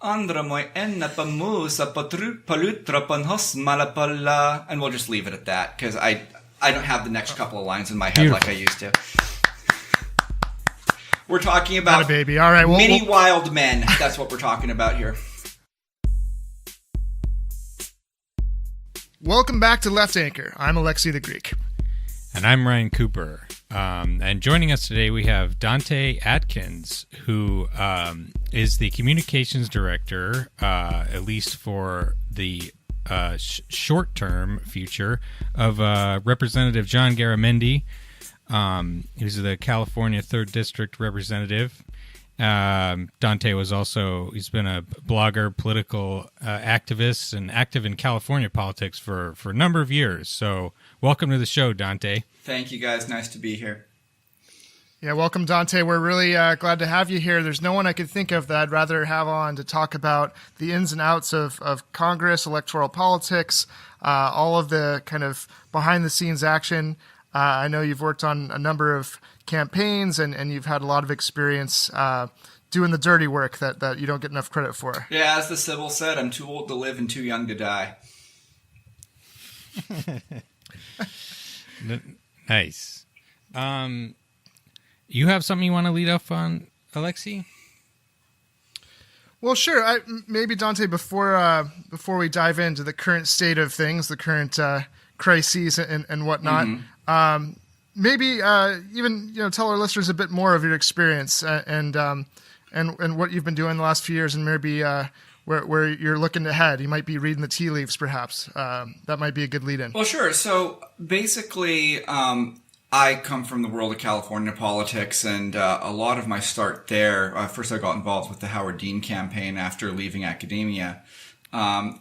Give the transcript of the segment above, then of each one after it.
Andra mo'y enna pa mu sa palutra panhos malapala. And we'll just leave it at that, because I don't have the next couple of lines in my head. Beautiful. Like I used to. We're talking about baby. All right, mini wild men. That's what we're talking about here. Welcome back to Left Anchor. I'm Alexi the Greek. And I'm Ryan Cooper. And joining us today, we have Dante Atkins, who is the communications director, at least for the short-term future, of Representative John Garamendi, who's the California 3rd District representative. Dante he's been a blogger, political activist, and active in California politics for a number of years. So welcome to the show, Dante. Thank you, guys. Nice to be here. Yeah, welcome, Dante. We're really glad to have you here. There's no one I could think of that I'd rather have on to talk about the ins and outs of Congress, electoral politics, all of the kind of behind-the-scenes action. I know you've worked on a number of campaigns, and you've had a lot of experience doing the dirty work that you don't get enough credit for. Yeah, as the Sybil said, I'm too old to live and too young to die. Nice. You have something you want to lead off on, Alexi? Well, sure. Maybe, Dante, before we dive into the current state of things, the current crises and whatnot, mm-hmm. Maybe even tell our listeners a bit more of your experience and what you've been doing the last few years, and maybe where you're looking ahead. You might be reading the tea leaves, perhaps. That might be a good lead-in. Well, sure. So basically, I come from the world of California politics, and a lot of my start there. First, I got involved with the Howard Dean campaign after leaving academia. My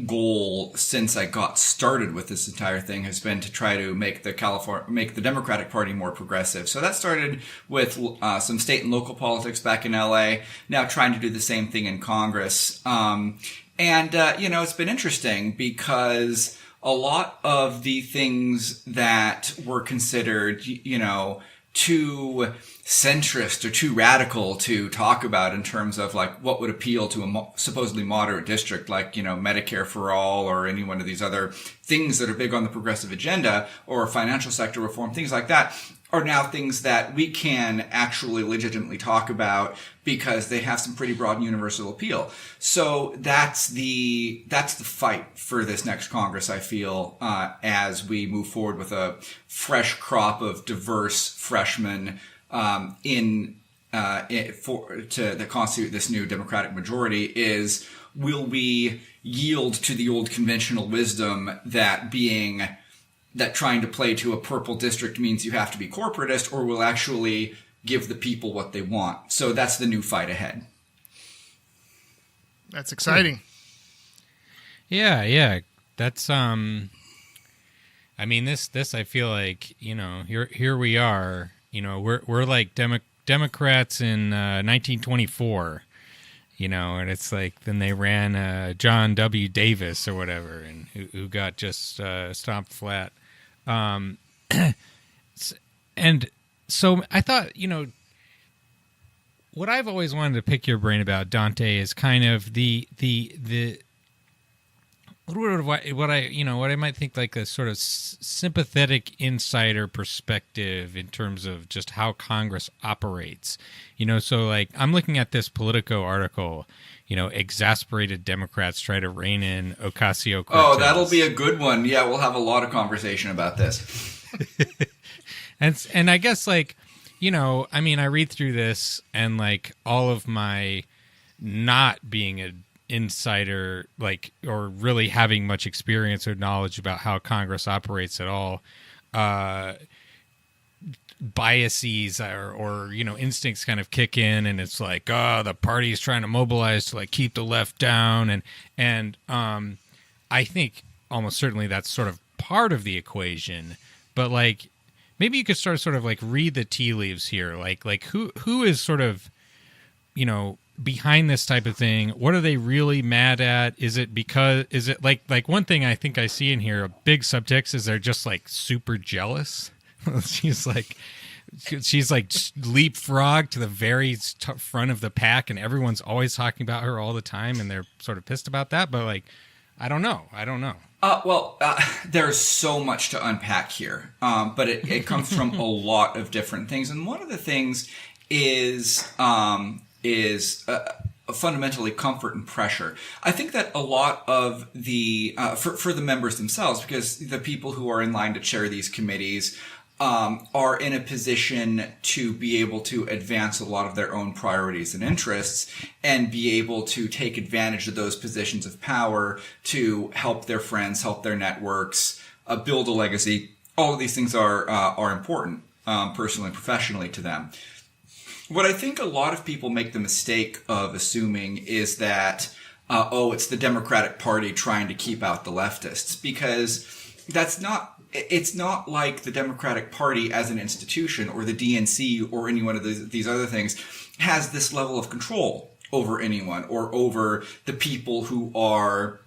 goal since I got started with this entire thing has been to try to make the Democratic Party more progressive. So that started with some state and local politics back in LA. Now trying to do the same thing in Congress. It's been interesting because a lot of the things that were considered, too centrist or too radical to talk about in terms of like what would appeal to a supposedly moderate district like, Medicare for all or any one of these other things that are big on the progressive agenda, or financial sector reform, things like that, are now things that we can actually legitimately talk about because they have some pretty broad and universal appeal. So that's the fight for this next Congress, I feel, as we move forward with a fresh crop of diverse freshmen that constitute this new Democratic majority. Is, will we yield to the old conventional wisdom that trying to play to a purple district means you have to be corporatist, or will actually give the people what they want? So that's the new fight ahead. That's exciting. Yeah. That's this I feel like, here we are, we're like Democrats in 1924. And it's like, then they ran John W. Davis or whatever, and who got just stomped flat. And so I thought, what I've always wanted to pick your brain about, Dante, is kind of the what I might think like a sort of sympathetic insider perspective in terms of just how Congress operates. So like I'm looking at this Politico article, exasperated Democrats try to rein in Ocasio-Cortez. Oh, that'll be a good one. Yeah, we'll have a lot of conversation about this. and I guess like, I read through this and like all of my not being an insider, like, or really having much experience or knowledge about how Congress operates at all, biases or instincts kind of kick in, and it's like, the party is trying to mobilize to like keep the left down, and I think almost certainly that's sort of part of the equation, but like maybe you could start sort of like read the tea leaves here, like who is sort of behind this type of thing. What are they really mad at? Is it like one thing I think I see in here, a big subtext, is they're just like super jealous. She's like, she's like leapfrog to the very front of the pack, and everyone's always talking about her all the time, and they're sort of pissed about that. But like, I don't know. There's so much to unpack here, but it comes from a lot of different things, and one of the things is fundamentally comfort and pressure. I think that a lot of the for the members themselves, because the people who are in line to chair these committees are in a position to be able to advance a lot of their own priorities and interests and be able to take advantage of those positions of power to help their friends, help their networks, build a legacy. All of these things are important, personally and professionally to them. What I think a lot of people make the mistake of assuming is that, it's the Democratic Party trying to keep out the leftists, because it's not like the Democratic Party as an institution or the DNC or any one of these other things has this level of control over anyone or over the people who are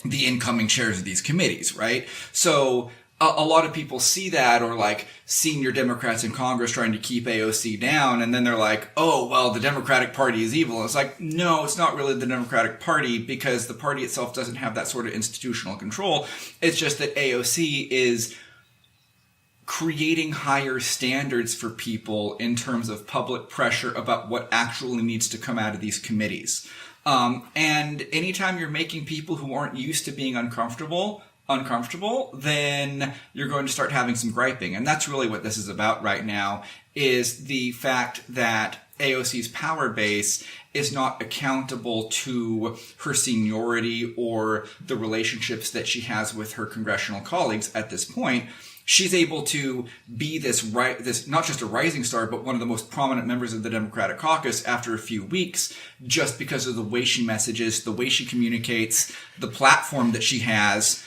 the incoming chairs of these committees, right? So a lot of people see that, or like senior Democrats in Congress trying to keep AOC down, and then they're like, oh, well, the Democratic Party is evil. And it's like, no, it's not really the Democratic Party, because the party itself doesn't have that sort of institutional control. It's just that AOC is creating higher standards for people in terms of public pressure about what actually needs to come out of these committees. And anytime you're making people who aren't used to being uncomfortable, then you're going to start having some griping. And that's really what this is about right now, is the fact that AOC's power base is not accountable to her seniority or the relationships that she has with her congressional colleagues at this point. She's able to be this not just a rising star, but one of the most prominent members of the Democratic caucus after a few weeks, just because of the way she messages, the way she communicates, the platform that she has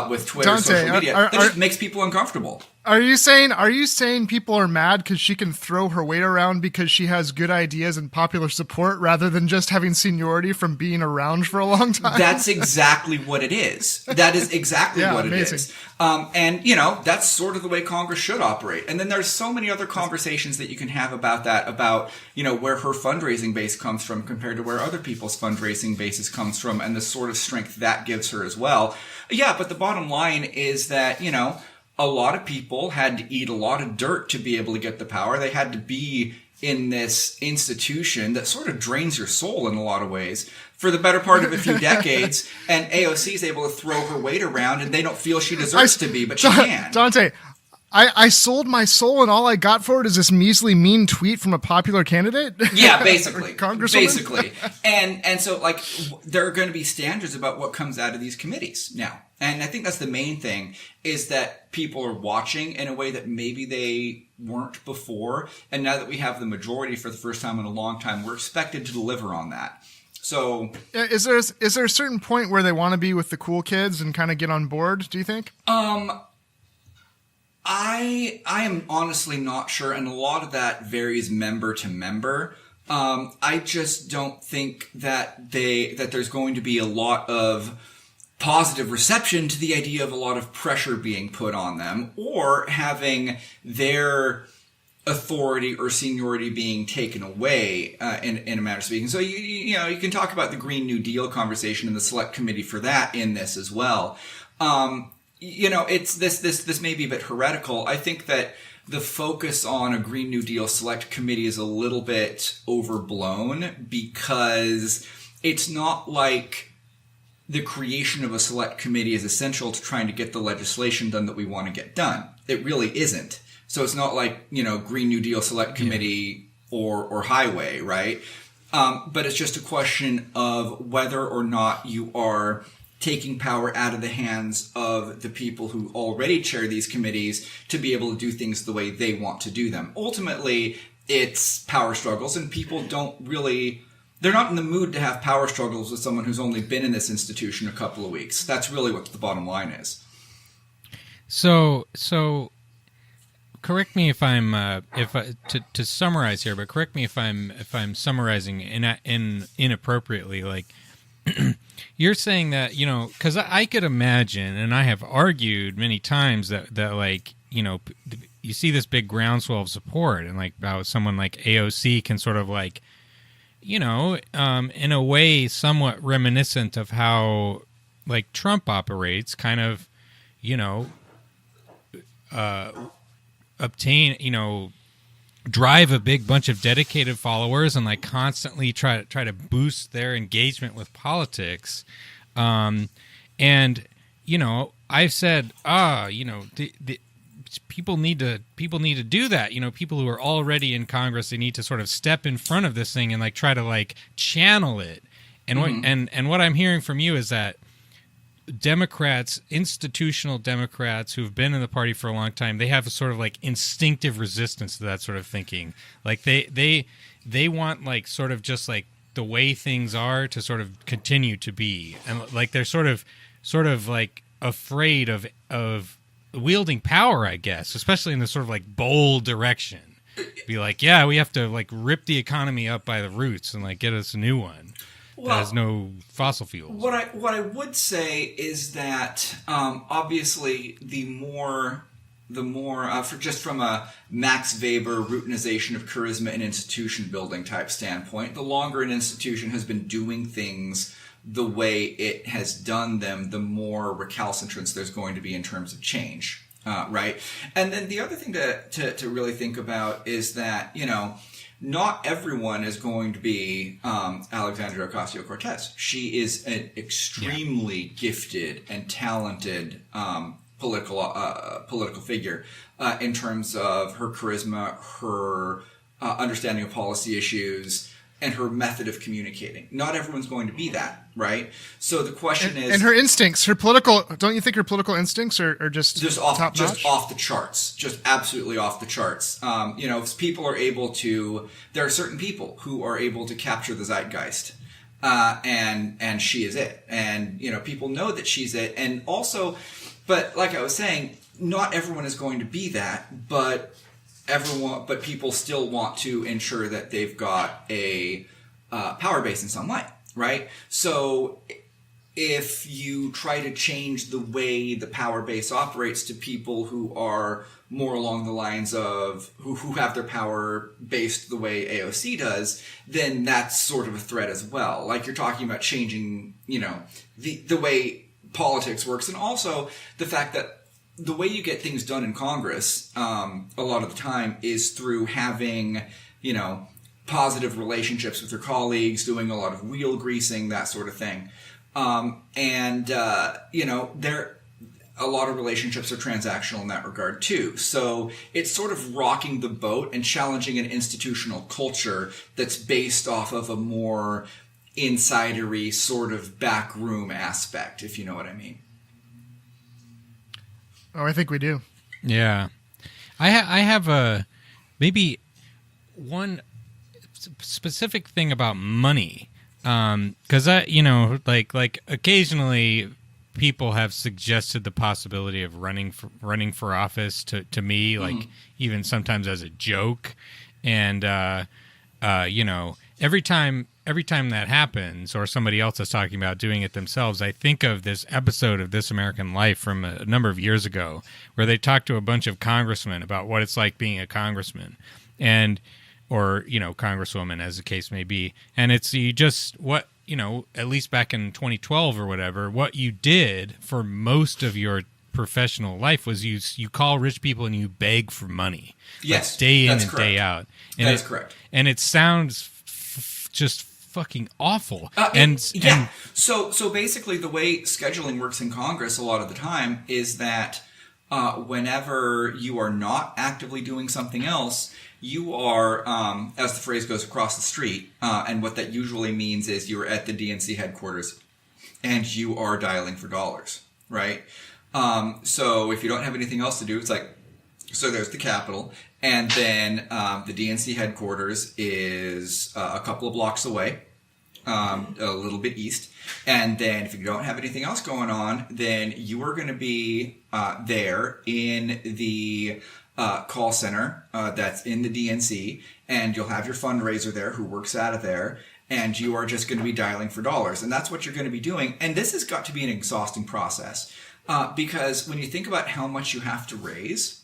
with Twitter, Dante, social media. That just makes people uncomfortable. Are you saying people are mad because she can throw her weight around because she has good ideas and popular support rather than just having seniority from being around for a long time? That's exactly what it is. That is exactly what amazing. It is. And, that's sort of the way Congress should operate. And then there's so many other conversations that you can have about that, about, where her fundraising base comes from compared to where other people's fundraising bases comes from, and the sort of strength that gives her as well. Yeah, but the bottom line is that, a lot of people had to eat a lot of dirt to be able to get the power. They had to be in this institution that sort of drains your soul in a lot of ways for the better part of a few decades. And AOC is able to throw her weight around, and they don't feel she deserves to be, but she can. Dante, I sold my soul, and all I got for it is this measly, mean tweet from a popular candidate? Yeah, basically. Congresswoman? Basically. And so, there are going to be standards about what comes out of these committees now. And I think that's the main thing, is that people are watching in a way that maybe they weren't before. And now that we have the majority for the first time in a long time, we're expected to deliver on that. So, is there a certain point where they want to be with the cool kids and kind of get on board, do you think? I am honestly not sure, and a lot of that varies member to member. I just don't think that there's going to be a lot of positive reception to the idea of a lot of pressure being put on them, or having their authority or seniority being taken away in a manner of speaking. So you can talk about the Green New Deal conversation and the select committee for that in this as well. It's this may be a bit heretical. I think that the focus on a Green New Deal select committee is a little bit overblown, because it's not like the creation of a select committee is essential to trying to get the legislation done that we want to get done. It really isn't. So it's not like, Green New Deal select committee or highway, right? But it's just a question of whether or not you are taking power out of the hands of the people who already chair these committees to be able to do things the way they want to do them. Ultimately, it's power struggles, and people they're not in the mood to have power struggles with someone who's only been in this institution a couple of weeks. That's really what the bottom line is. So correct me if I'm to summarize here, but correct me if I'm summarizing inappropriately. Like, you're saying that, because I could imagine, and I have argued many times that you see this big groundswell of support, and like about someone like AOC can sort of like, in a way somewhat reminiscent of how like Trump operates, kind of, obtain, drive a big bunch of dedicated followers and like constantly try to boost their engagement with politics. And, I've said, the people need to do that. People who are already in Congress, they need to sort of step in front of this thing and like try to like channel it. And what I'm hearing from you is that Democrats, institutional Democrats who've been in the party for a long time, they have a sort of like instinctive resistance to that sort of thinking. Like they want like sort of just like the way things are to sort of continue to be, and like they're sort of like afraid of wielding power, I guess, especially in this sort of like bold direction. Be like, yeah, we have to like rip the economy up by the roots and like get us a new one. Well, that has no fossil fuels. What I would say is that obviously the more for just from a Max Weber routinization of charisma and institution building type standpoint, the longer an institution has been doing things the way it has done them, the more recalcitrance there's going to be in terms of change, right? And then the other thing to really think about is that not everyone is going to be Alexandra Ocasio-Cortez. She is an extremely gifted and talented political figure in terms of her charisma, her understanding of policy issues, and her method of communicating. Not everyone's going to be that, right? So the question is... And her instincts, don't you think her political instincts are just top-notch? Just off the charts. Just absolutely off the charts. People are able to... There are certain people who are able to capture the zeitgeist. And she is it. And, people know that she's it. And also, but like I was saying, not everyone is going to be that, but people still want to ensure that they've got a power base in some way, right? So if you try to change the way the power base operates to people who are more along the lines of who have their power based the way AOC does, then that's sort of a threat as well. Like you're talking about changing, the way politics works, and also the fact that the way you get things done in Congress, a lot of the time, is through having, positive relationships with your colleagues, doing a lot of wheel greasing, that sort of thing. A lot of relationships are transactional in that regard too. So it's sort of rocking the boat and challenging an institutional culture that's based off of a more insidery sort of backroom aspect, if you know what I mean. Oh, I think we do. Yeah. I have maybe one specific thing about money. Because like occasionally people have suggested the possibility of running for office to me, like even sometimes as a joke. And, every time that happens, or somebody else is talking about doing it themselves, I think of this episode of This American Life from a number of years ago, where they talked to a bunch of congressmen about what it's like being a congressman, or congresswoman, as the case may be. And it's at least back in 2012 or whatever, what you did for most of your professional life was you call rich people and you beg for money. Yes, like day in and correct. day out. And that's correct. And it sounds just fucking awful. So basically, the way scheduling works in Congress a lot of the time is that whenever you are not actively doing something else, you are, as the phrase goes, across the street. And what that usually means is you're at the DNC headquarters and you are dialing for dollars, right? So if you don't have anything else to do, it's like, so there's the Capitol, and then the DNC headquarters is a couple of blocks away, a little bit east. And then if you don't have anything else going on, then you are going to be there in the call center that's in the DNC, and you'll have your fundraiser there who works out of there, and you are just going to be dialing for dollars. And that's what you're going to be doing. And this has got to be an exhausting process because when you think about how much you have to raise,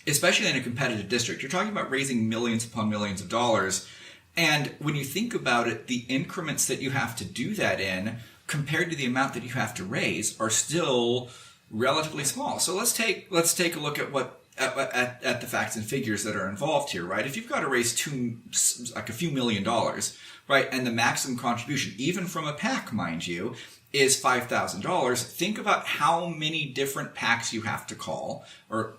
especially in a competitive district. You're talking about raising millions upon millions of dollars. And when you think about it, the increments that you have to do that in compared to the amount that you have to raise are still relatively small. So let's take a look at at the facts and figures that are involved here, right? If you've got to raise a few $1,000,000, right, and the maximum contribution, even from a PAC, mind you, is $5,000. Think about how many different PACs you have to call, or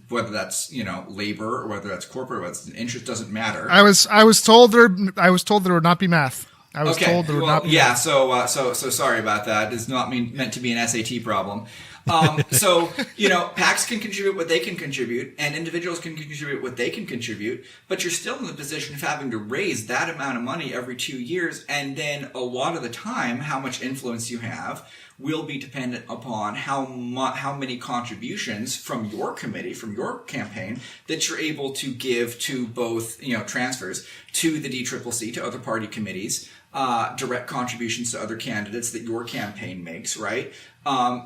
whether that's labor or whether that's corporate, whether it's an interest, doesn't matter. I was told there would not be math. I was told there would not be. Yeah, math. So sorry about that. It's not meant to be an SAT problem. PACs can contribute what they can contribute, and individuals can contribute what they can contribute, but you're still in the position of having to raise that amount of money every 2 years, and then a lot of the time, how much influence you have will be dependent upon how many contributions from your committee, from your campaign, that you're able to give to both, transfers to the DCCC, to other party committees, direct contributions to other candidates that your campaign makes, right?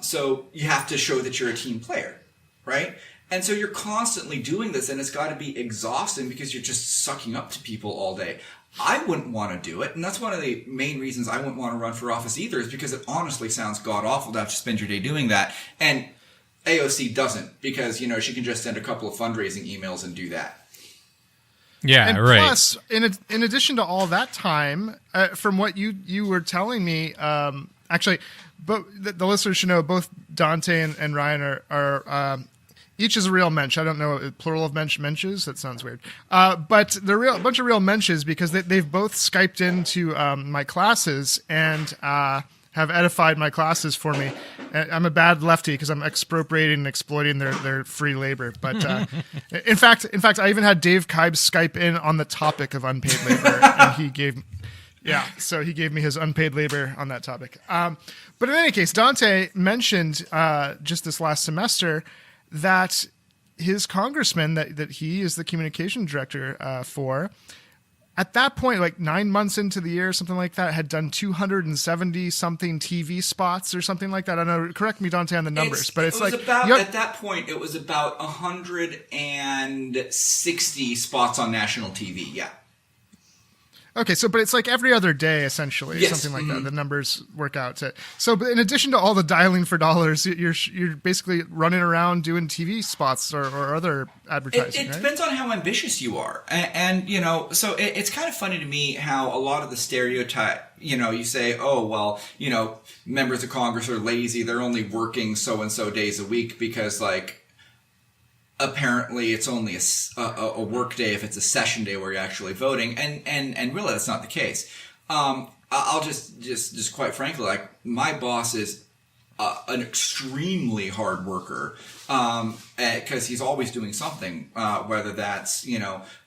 So you have to show that you're a team player, right? And so you're constantly doing this, and it's got to be exhausting because you're just sucking up to people all day. I wouldn't want to do it, and that's one of the main reasons I wouldn't want to run for office either, is because it honestly sounds god-awful to have to spend your day doing that. And AOC doesn't, because, she can just send a couple of fundraising emails and do that. Yeah, and right. Plus, in addition to all that time, from what you were telling me, actually, but the listeners should know both Dante and Ryan are each is a real mensch. I don't know, plural of menches. That sounds weird. But they're a bunch of real menches because they've both Skyped into my classes and have edified my classes for me. I'm a bad lefty because I'm expropriating and exploiting their free labor. But in fact, I even had Dave Kibes Skype in on the topic of unpaid labor, and he gave me his unpaid labor on that topic. But in any case, Dante mentioned just this last semester that his congressman that he is the communication director for, at that point, like 9 months into the year, something like that, had done 270 something TV spots or something like that. I don't know. Correct me, Dante, on the numbers, but it's like at that point it was about 160 spots on national TV. Yeah. Okay, but it's like every other day, essentially, yes. Something like that. The numbers work out to. So, but in addition to all the dialing for dollars, you're basically running around doing TV spots or other advertising. It depends on how ambitious you are, and so it's kind of funny to me how a lot of the stereotype. You say, oh well, members of Congress are lazy; they're only working so and so days a week because apparently it's only a work day if it's a session day where you're actually voting, and really that's not the case. I'll just quite frankly, like, my boss is an extremely hard worker because he's always doing something, whether that's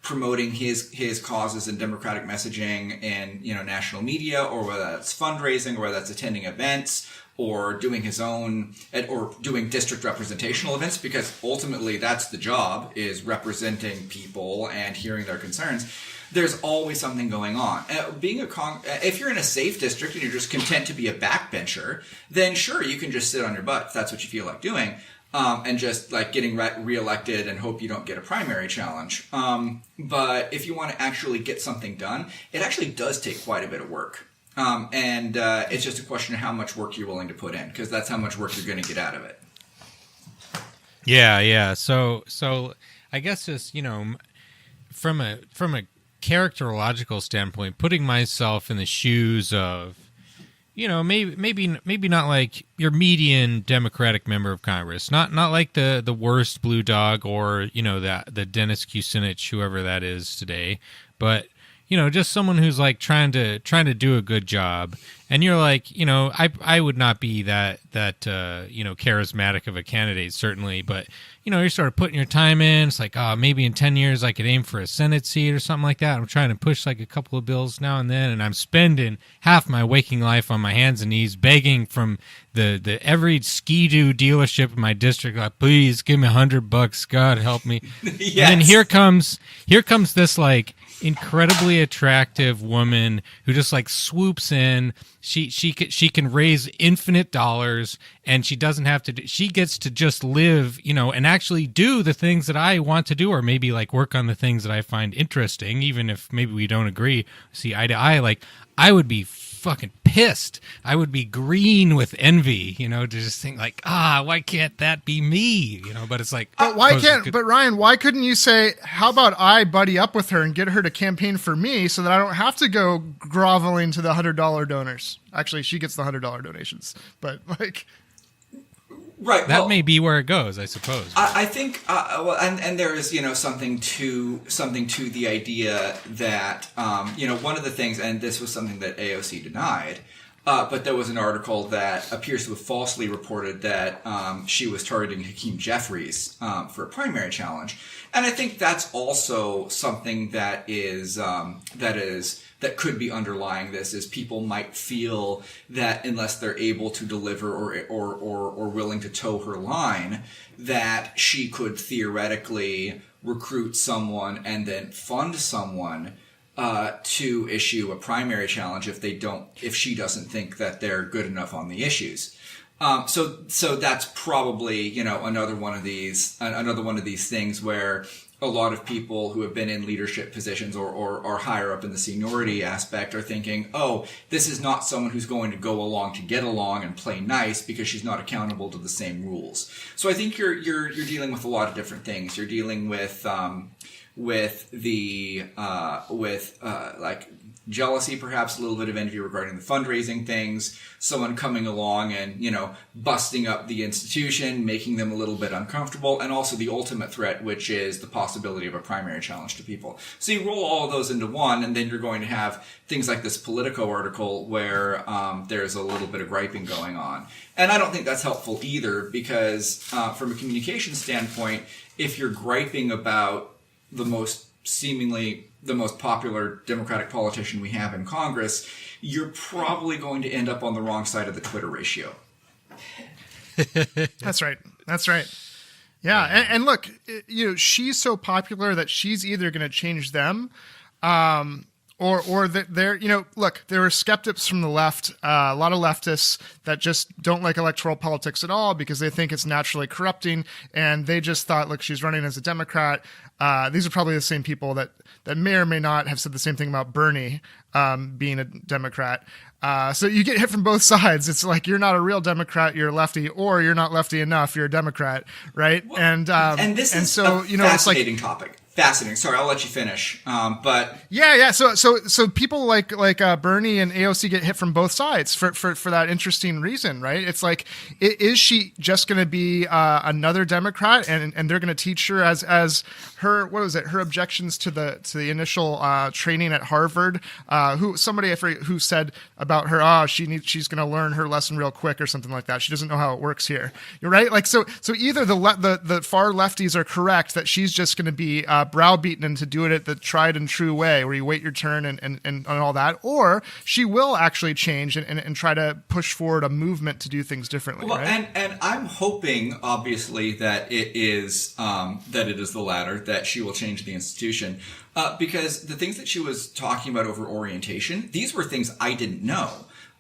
promoting his causes and democratic messaging in national media, or whether that's fundraising, or whether that's attending events, or doing his own, or doing district representational events, because ultimately that's the job, is representing people and hearing their concerns. There's always something going on. If you're in a safe district and you're just content to be a backbencher, then sure, you can just sit on your butt if that's what you feel like doing, and just like getting reelected and hope you don't get a primary challenge. But if you want to actually get something done, it actually does take quite a bit of work. And it's just a question of how much work you're willing to put in, because that's how much work you're going to get out of it. Yeah. So I guess just from a characterological standpoint, putting myself in the shoes of maybe not like your median Democratic member of Congress, not like the worst blue dog or the Dennis Kucinich, whoever that is today, but just someone who's like trying to do a good job, and you're like, I would not be that charismatic of a candidate, certainly, but you're sort of putting your time in. It's like, maybe in 10 years I could aim for a Senate seat or something like that. I'm trying to push like a couple of bills now and then, and I'm spending half my waking life on my hands and knees begging from the every Ski-Doo dealership in my district, like, please give me $100, God help me. Yes. And then here comes this like incredibly attractive woman who just like swoops in. She can raise infinite dollars, and she doesn't have to. She gets to just live, and actually do the things that I want to do, or maybe like work on the things that I find interesting, even if maybe we don't agree, see eye to eye. Like I would be fucking pissed. I would be green with envy, to just think like, why can't that be me? But it's like, but Ryan, why couldn't you say, how about I buddy up with her and get her to campaign for me so that I don't have to go groveling to the $100 donors? Actually, she gets the $100 donations, but like, right. That may be where it goes, I suppose. I think, and there is, something to the idea that, one of the things, and this was something that AOC denied, but there was an article that appears to have falsely reported that she was targeting Hakeem Jeffries for a primary challenge, and I think that's also something that could be underlying this, is people might feel that unless they're able to deliver or willing to toe her line, that she could theoretically recruit someone and then fund someone to issue a primary challenge if she doesn't think that they're good enough on the issues. So that's probably, another one of these things where a lot of people who have been in leadership positions or higher up in the seniority aspect are thinking, oh, this is not someone who's going to go along to get along and play nice because she's not accountable to the same rules. So I think you're dealing with a lot of different things. You're dealing with like jealousy, perhaps a little bit of envy regarding the fundraising things, someone coming along and, busting up the institution, making them a little bit uncomfortable, and also the ultimate threat, which is the possibility of a primary challenge to people. So you roll all of those into one, and then you're going to have things like this Politico article where there's a little bit of griping going on. And I don't think that's helpful either, because from a communication standpoint, if you're griping about the most popular Democratic politician we have in Congress, you're probably going to end up on the wrong side of the Twitter ratio. That's right. Yeah. And look, she's so popular that she's either going to change them, or that they're, look, there were skeptics from the left, a lot of leftists that just don't like electoral politics at all because they think it's naturally corrupting. And they just thought, look, she's running as a Democrat. These are probably the same people that may or may not have said the same thing about Bernie being a Democrat. So you get hit from both sides. It's like, you're not a real Democrat, you're a lefty, or you're not lefty enough, you're a Democrat, right? Well, and this is a fascinating topic. Fascinating. Sorry, I'll let you finish. But yeah. So people like Bernie and AOC get hit from both sides for that interesting reason, right? It's like, is she just going to be another Democrat, and they're going to teach her as her, what was it? Her objections to the initial training at Harvard. Somebody I forget who said about her, she's going to learn her lesson real quick or something like that. She doesn't know how it works here. You're right. Like so either the far lefties are correct that she's just going to be browbeaten into doing it the tried and true way, where you wait your turn and all that, or she will actually change and try to push forward a movement to do things differently. Well, right? and I'm hoping, obviously, that it is the latter, that she will change the institution, because the things that she was talking about over orientation, these were things I didn't know.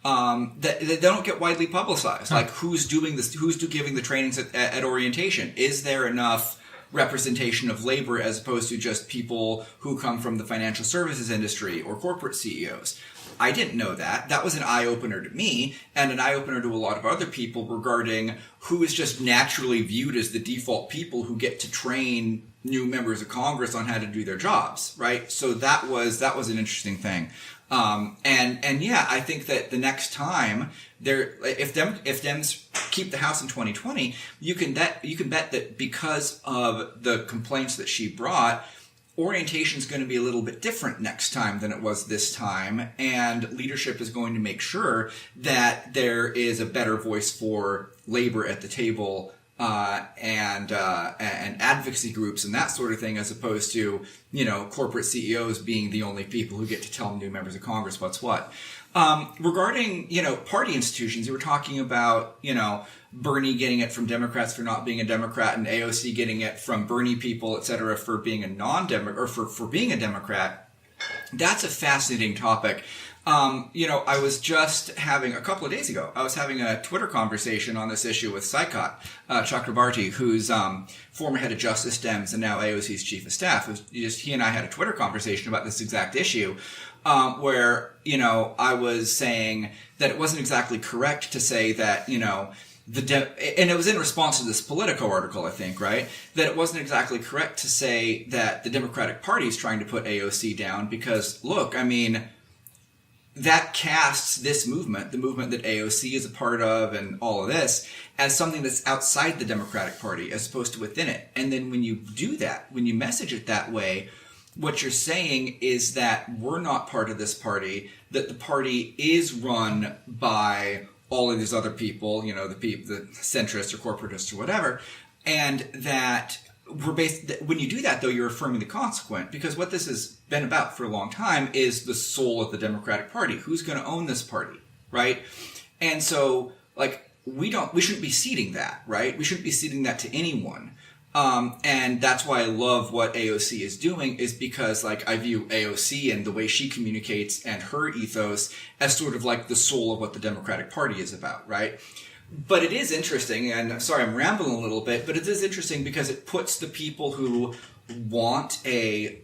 That they don't get widely publicized. Like who's doing this? Who's giving the trainings at orientation? Is there enough representation of labor as opposed to just people who come from the financial services industry or corporate CEOs? I didn't know that. That was an eye-opener to me and an eye-opener to a lot of other people regarding who is just naturally viewed as the default people who get to train new members of Congress on how to do their jobs, right? So that was an interesting thing. And yeah, I think that the next time if Dems keep the House in 2020, you can bet that because of the complaints that she brought, orientation is going to be a little bit different next time than it was this time, and leadership is going to make sure that there is a better voice for labor at the table, and advocacy groups and that sort of thing, as opposed to, corporate CEOs being the only people who get to tell new members of Congress what's what. Regarding, party institutions, you were talking about, Bernie getting it from Democrats for not being a Democrat, and AOC getting it from Bernie people, et cetera, for being a non-Democrat, or for being a Democrat. That's a fascinating topic. I was just having, a couple of days ago, I was having a Twitter conversation on this issue with Saikat Chakrabarti, who's former head of Justice Dems and now AOC's chief of staff. He and I had a Twitter conversation about this exact issue, where, I was saying that it wasn't exactly correct to say that, and it was in response to this Politico article, I think, right? That it wasn't exactly correct to say that the Democratic Party is trying to put AOC down because, look, that casts this movement, the movement that AOC is a part of and all of this, as something that's outside the Democratic Party as opposed to within it. And then when you do that, when you message it that way, what you're saying is that we're not part of this party, that the party is run by all of these other people, the centrists or corporatists or whatever, and that when you do that, though, you're affirming the consequent, because what this has been about for a long time is the soul of the Democratic Party. Who's going to own this party, right? And so, we shouldn't be ceding that, right? We shouldn't be ceding that to anyone. And that's why I love what AOC is doing, is because, I view AOC and the way she communicates and her ethos as sort of like the soul of what the Democratic Party is about, right? But it is interesting, and I'm sorry I'm rambling a little bit, but it is interesting because it puts the people who want a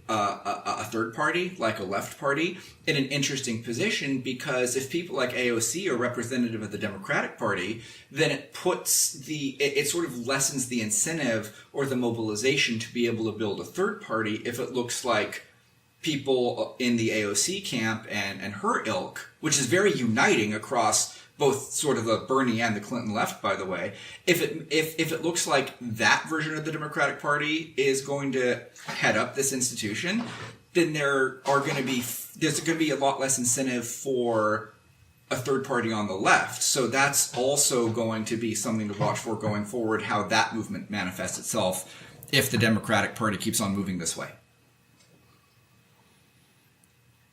third party, like a left party, in an interesting position, because if people like AOC are representative of the Democratic Party, then it sort of lessens the incentive or the mobilization to be able to build a third party if it looks like people in the AOC camp and her ilk, which is very uniting across both sort of the Bernie and the Clinton left, by the way. If it looks like that version of the Democratic Party is going to head up this institution, then there's going to be a lot less incentive for a third party on the left. So that's also going to be something to watch for going forward, how that movement manifests itself if the Democratic Party keeps on moving this way.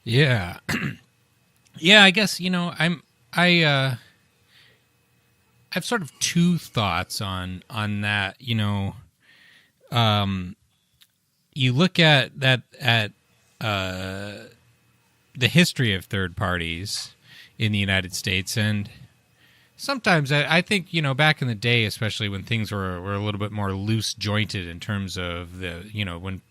Yeah. Yeah, I guess, I have sort of two thoughts on that. You look at the history of third parties in the United States, and sometimes I think, back in the day, especially when things were a little bit more loose jointed in terms of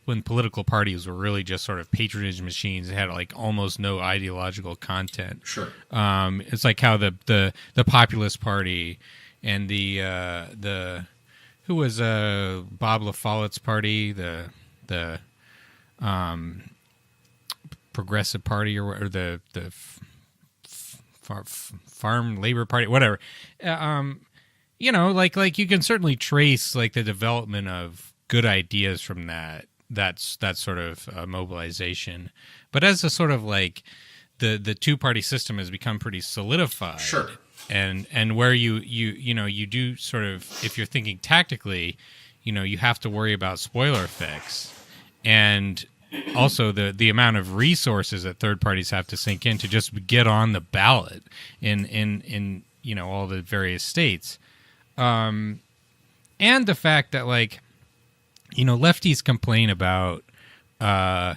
when political parties were really just sort of patronage machines, they had almost no ideological content. Sure. It's like how the Populist Party and the who was Bob La Follett's party, the Progressive Party or the Farm Labor Party, whatever. You can certainly trace the development of good ideas from that sort of mobilization. But as a sort of the two-party system has become pretty solidified. Sure. And where you do sort of, if you're thinking tactically, you have to worry about spoiler effects. And also the amount of resources that third parties have to sink in to just get on the ballot in all the various states, and the fact that lefties complain about the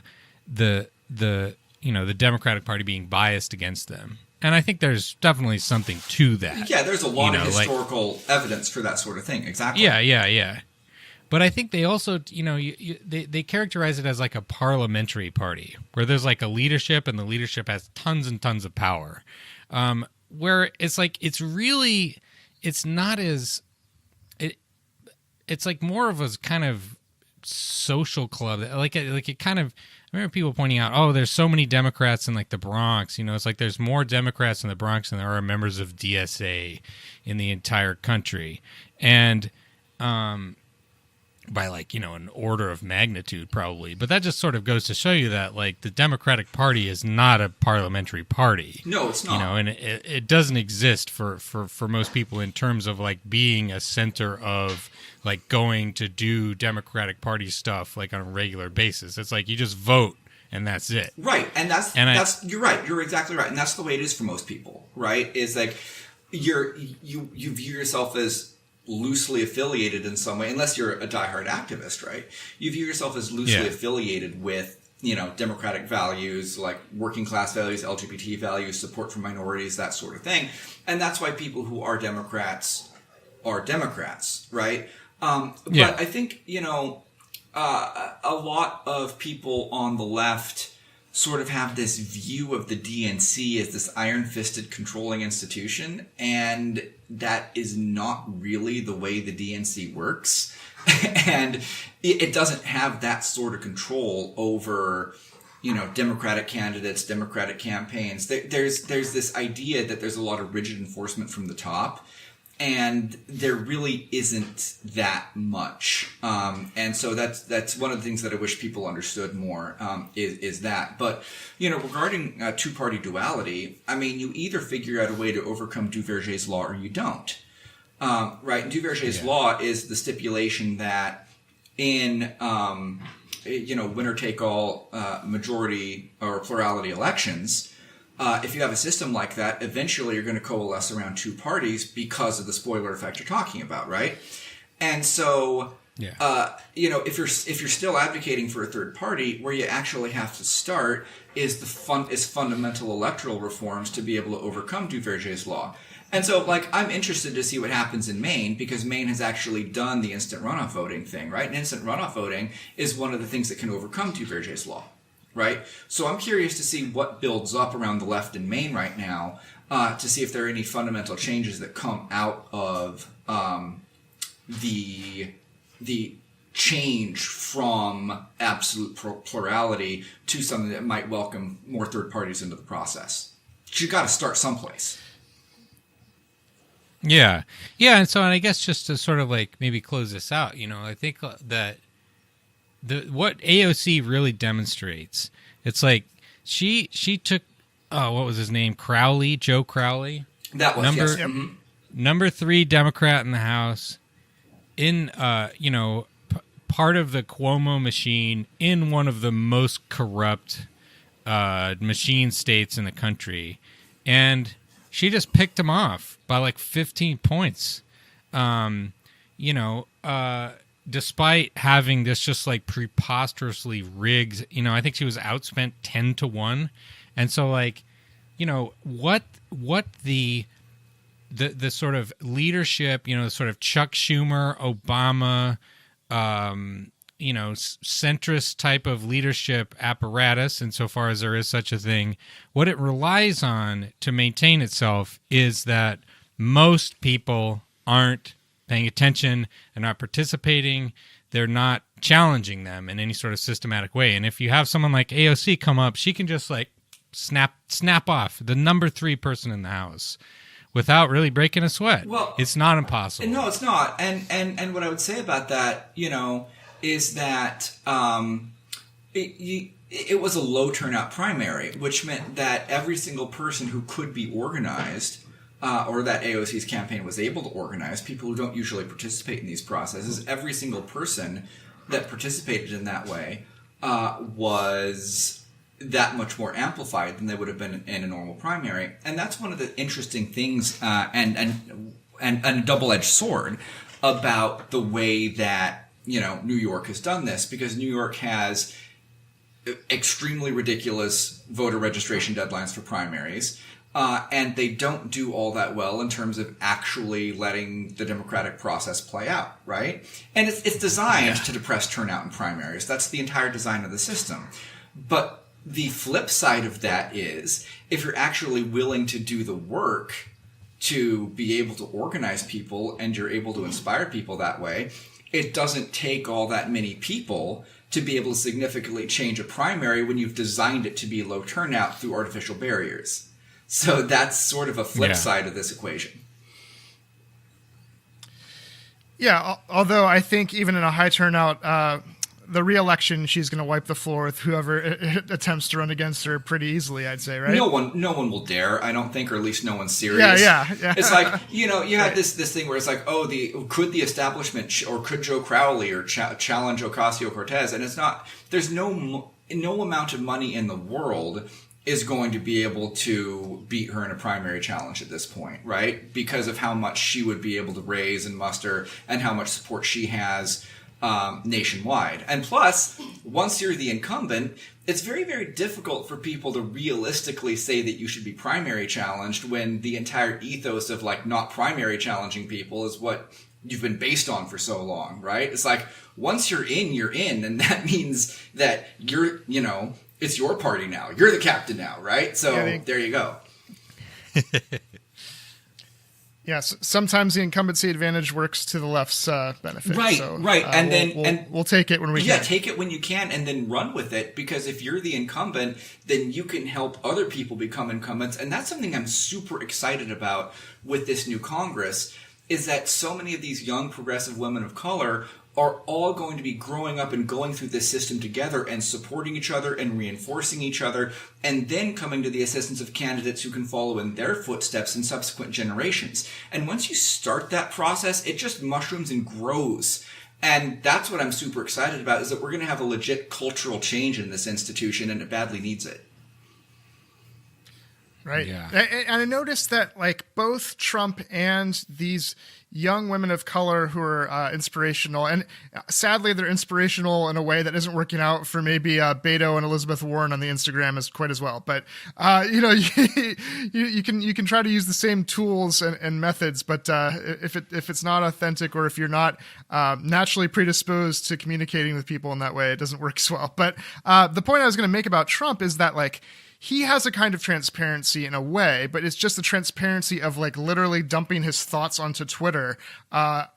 Democratic Party being biased against them, and I think there's definitely something to that. Yeah, there's a lot of historical evidence for that sort of thing. Exactly. Yeah. But I think they also, they characterize it as a parliamentary party where there's a leadership, and the leadership has tons and tons of power. Where it's it's not as, it's more of a kind of social club. It kind of, I remember people pointing out, oh, there's so many Democrats in the Bronx. It's there's more Democrats in the Bronx than there are members of DSA in the entire country. And, by an order of magnitude probably, but that just sort of goes to show you that the Democratic Party is not a parliamentary party. No, it's not. And it doesn't exist for most people in terms of being a center of going to do Democratic Party stuff on a regular basis. It's you just vote and that's it. Right, and you're right. You're exactly right, and that's the way it is for most people. Right, is you view yourself as loosely affiliated in some way, unless you're a diehard activist, right? You view yourself as loosely affiliated with democratic values like working class values, LGBT values, support for minorities, that sort of thing. And that's why people who are Democrats, right? But I think, a lot of people on the left sort of have this view of the DNC as this iron-fisted controlling institution, and that is not really the way the DNC works. And it doesn't have that sort of control over, Democratic candidates, Democratic campaigns. There's this idea that there's a lot of rigid enforcement from the top, and there really isn't that much. And so that's one of the things that I wish people understood more, is that. But, regarding two-party duality, I mean, you either figure out a way to overcome Duverger's law or you don't. Right? And Duverger's law is the stipulation that in, winner-take-all majority or plurality elections, if you have a system like that, eventually you're going to coalesce around two parties because of the spoiler effect you're talking about, right? And so, if you're still advocating for a third party, where you actually have to start is fundamental electoral reforms to be able to overcome Duverger's law. And so, I'm interested to see what happens in Maine, because Maine has actually done the instant runoff voting thing, right? And instant runoff voting is one of the things that can overcome Duverger's law. Right? So I'm curious to see what builds up around the left in Maine right now, to see if there are any fundamental changes that come out of the change from absolute plurality to something that might welcome more third parties into the process. But you've got to start someplace. Yeah. And I guess just to sort of maybe close this out, I think that what AOC really demonstrates, it's she took what was his name, Joe Crowley, that was number 3 Democrat in the House, in part of the Cuomo machine in one of the most corrupt machine states in the country, and she just picked him off by 15 points. Despite having this just preposterously rigged, I think she was outspent 10-1. And so what the sort of leadership, sort of Chuck Schumer, Obama, centrist type of leadership apparatus, insofar as there is such a thing, what it relies on to maintain itself is that most people aren't paying attention, they're not participating, they're not challenging them in any sort of systematic way. And if you have someone like AOC come up, she can just snap off the number 3 person in the House without really breaking a sweat. Well, it's not impossible. No, it's not. And what I would say about that, is that it was a low turnout primary, which meant that every single person who could be organized, or that AOC's campaign was able to organize, people who don't usually participate in these processes, every single person that participated in that way was that much more amplified than they would have been in a normal primary. And that's one of the interesting things, and a double-edged sword about the way that, New York has done this, because New York has extremely ridiculous voter registration deadlines for primaries. And they don't do all that well in terms of actually letting the democratic process play out, right? And it's designed to depress turnout in primaries. That's the entire design of the system. But the flip side of that is, if you're actually willing to do the work to be able to organize people and you're able to inspire people that way, it doesn't take all that many people to be able to significantly change a primary when you've designed it to be low turnout through artificial barriers. So that's sort of a flip side of this equation. Yeah, although I think even in a high turnout, the re-election, she's going to wipe the floor with whoever attempts to run against her pretty easily, I'd say, right? No one will dare, I don't think, or at least no one's serious. Yeah. It's you had this thing where it's could the establishment or could Joe Crowley or challenge Ocasio-Cortez? And it's not. There's no amount of money in the world is going to be able to beat her in a primary challenge at this point, right? Because of how much she would be able to raise and muster and how much support she has nationwide. And plus, once you're the incumbent, it's very, very difficult for people to realistically say that you should be primary challenged when the entire ethos of like not primary challenging people is what you've been based on for so long, right? It's like, once you're in, and that means that you're, it's your party now. You're the captain now, right? So there you go. Yes, sometimes the incumbency advantage works to the left's benefit. Right, so, right. And we'll take it when we can. Yeah, take it when you can and then run with it, because if you're the incumbent, then you can help other people become incumbents. And that's something I'm super excited about with this new Congress, is that so many of these young progressive women of color are all going to be growing up and going through this system together and supporting each other and reinforcing each other, and then coming to the assistance of candidates who can follow in their footsteps in subsequent generations. And once you start that process, it just mushrooms and grows. And that's what I'm super excited about, is that we're going to have a legit cultural change in this institution, and it badly needs it. Right. Yeah. And I noticed that like both Trump and these young women of color who are inspirational, and sadly they're inspirational in a way that isn't working out for maybe Beto and Elizabeth Warren on the Instagram as quite as well. But you can try to use the same tools and methods, but if it's not authentic, or if you're not naturally predisposed to communicating with people in that way, it doesn't work as well. But the point I was going to make about Trump is that like, he has a kind of transparency in a way, but it's just the transparency of like literally dumping his thoughts onto Twitter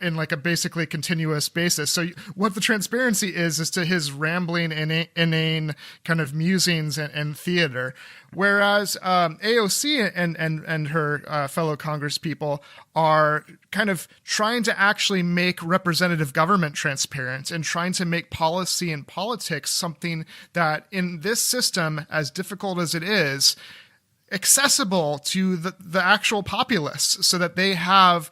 in like a basically continuous basis. So what the transparency is to his rambling, inane kind of musings and theater. Whereas AOC and her fellow Congress people are kind of trying to actually make representative government transparent and trying to make policy and politics something that in this system, as difficult as it is, accessible to the actual populace, so that they have,